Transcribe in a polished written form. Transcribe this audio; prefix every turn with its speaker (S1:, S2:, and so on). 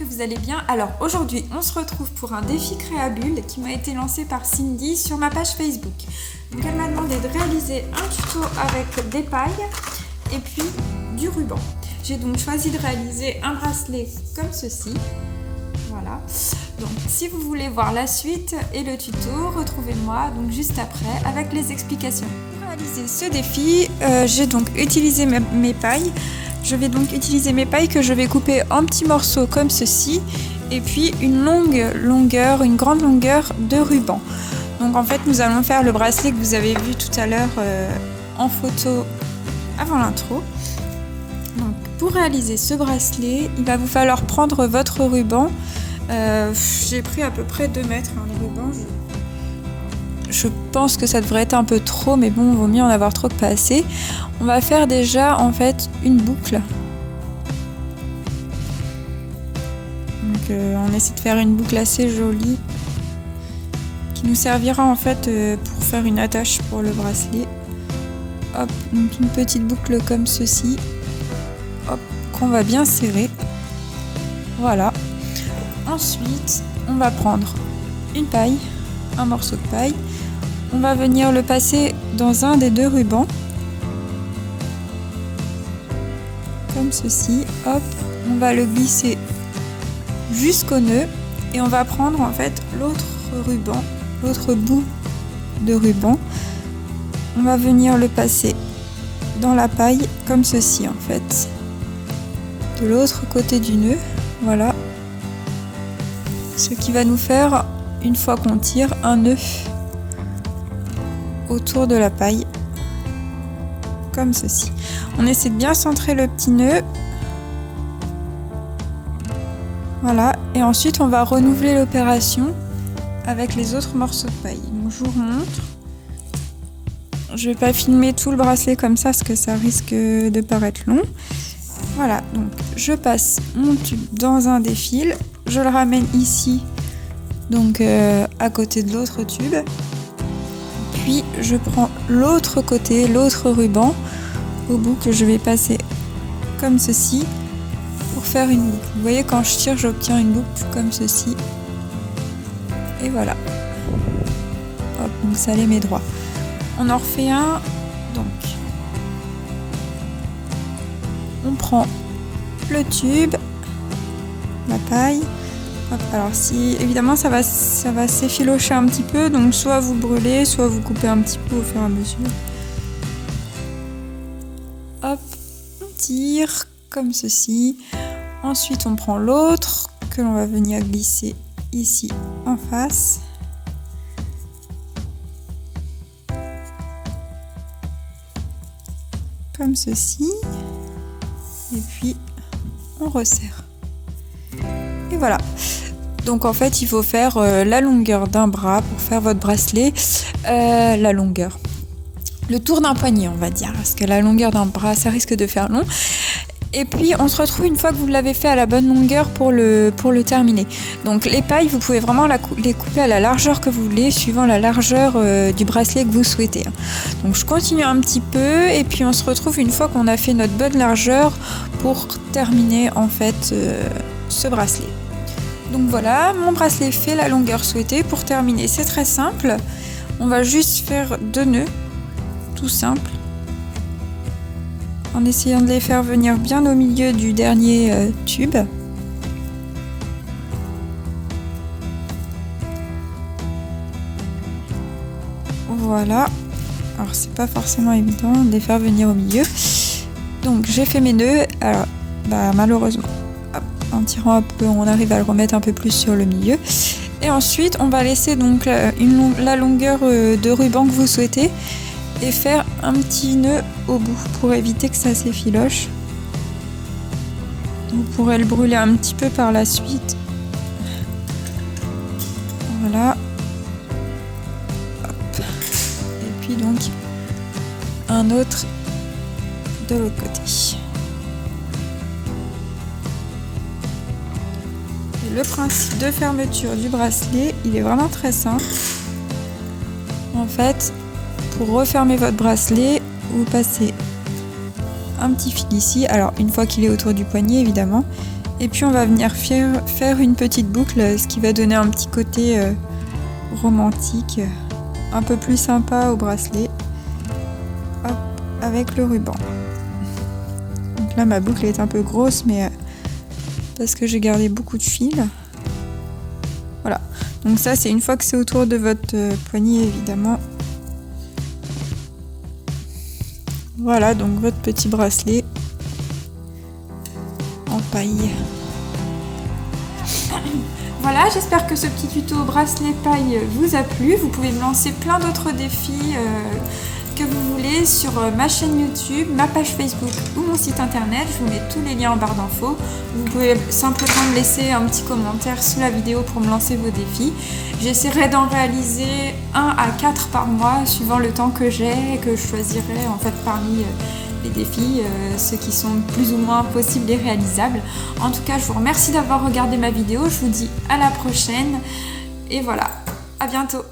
S1: que vous allez bien. Alors aujourd'hui, on se retrouve pour un défi Créabulle qui m'a été lancé par Cindy sur ma page Facebook. Donc elle m'a demandé de réaliser un tuto avec des pailles et puis du ruban. J'ai donc choisi de réaliser un bracelet comme ceci. Voilà. Donc si vous voulez voir la suite et le tuto, retrouvez-moi donc juste après avec les explications. Pour réaliser ce défi, j'ai donc utilisé mes pailles. Je vais donc utiliser mes pailles que je vais couper en petits morceaux comme ceci et puis une grande longueur de ruban. Donc en fait nous allons faire le bracelet que vous avez vu tout à l'heure en photo avant l'intro. Donc pour réaliser ce bracelet, il va vous falloir prendre votre ruban. J'ai pris à peu près 2 mètres le ruban. Je pense que ça devrait être un peu trop, mais bon, vaut mieux en avoir trop que pas assez. On va faire déjà en fait une boucle. Donc on essaie de faire une boucle assez jolie qui nous servira en fait pour faire une attache pour le bracelet. Hop, donc une petite boucle comme ceci. Hop, qu'on va bien serrer. Voilà. Ensuite, on va prendre une paille, un morceau de paille. On va venir le passer dans un des 2 rubans. Comme ceci. Hop, on va le glisser jusqu'au nœud. Et on va prendre en fait l'autre ruban, l'autre bout de ruban. On va venir le passer dans la paille comme ceci en fait. De l'autre côté du nœud. Voilà. Ce qui va nous faire, une fois qu'on tire, un nœud autour de la paille, comme ceci. On essaie de bien centrer le petit nœud. Voilà, et ensuite on va renouveler l'opération avec les autres morceaux de paille. Donc je vous montre. Je vais pas filmer tout le bracelet comme ça parce que ça risque de paraître long. Voilà, donc je passe mon tube dans un des fils. Je le ramène ici, donc à côté de l'autre tube. Puis je prends l'autre côté, l'autre ruban, au bout que je vais passer comme ceci pour faire une boucle. Vous voyez, quand je tire, j'obtiens une boucle comme ceci. Et voilà. Hop, donc ça les met droit. On en refait un. Donc, on prend le tube, la paille. Hop, alors si évidemment ça va s'effilocher un petit peu, donc soit vous brûlez, soit vous coupez un petit peu au fur et à mesure. Hop, on tire comme ceci. Ensuite on prend l'autre que l'on va venir glisser ici en face. Comme ceci. Et puis on resserre. Et voilà. Donc en fait il faut faire la longueur d'un bras pour faire votre bracelet. La longueur. Le tour d'un poignet on va dire. Parce que la longueur d'un bras ça risque de faire long. Et puis on se retrouve une fois que vous l'avez fait à la bonne longueur pour le terminer. Donc les pailles vous pouvez vraiment les couper à la largeur que vous voulez suivant la largeur du bracelet que vous souhaitez. Donc je continue un petit peu et puis on se retrouve une fois qu'on a fait notre bonne largeur pour terminer en fait ce bracelet. Donc voilà, mon bracelet fait la longueur souhaitée. Pour terminer, c'est très simple. On va juste faire 2 nœuds, tout simple, en essayant de les faire venir bien au milieu du dernier tube. Voilà. Alors c'est pas forcément évident de les faire venir au milieu. Donc j'ai fait mes nœuds. Alors malheureusement, en tirant un peu, on arrive à le remettre un peu plus sur le milieu. Et ensuite, on va laisser donc la longueur de ruban que vous souhaitez et faire un petit nœud au bout pour éviter que ça s'effiloche. Vous pourrez le brûler un petit peu par la suite. Voilà. Hop. Et puis donc, un autre de l'autre côté. Le principe de fermeture du bracelet, il est vraiment très simple. En fait, pour refermer votre bracelet, vous passez un petit fil ici. Alors, une fois qu'il est autour du poignet, évidemment. Et puis on va venir faire une petite boucle, ce qui va donner un petit côté romantique, un peu plus sympa au bracelet. Hop, avec le ruban. Donc là ma boucle est un peu grosse, mais parce que j'ai gardé beaucoup de fil. Voilà, donc ça c'est une fois que c'est autour de votre poignet évidemment. Voilà donc votre petit bracelet en paille. Voilà, j'espère que ce petit tuto bracelet paille vous a plu. Vous pouvez me lancer plein d'autres défis que vous voulez sur ma chaîne YouTube, ma page Facebook ou mon site internet. Je vous mets tous les liens en barre d'infos. Vous pouvez simplement me laisser un petit commentaire sous la vidéo pour me lancer vos défis. J'essaierai d'en réaliser 1 à 4 par mois suivant le temps que j'ai et que je choisirai en fait parmi les défis, ceux qui sont plus ou moins possibles et réalisables. En tout cas, je vous remercie d'avoir regardé ma vidéo. Je vous dis à la prochaine et voilà, à bientôt.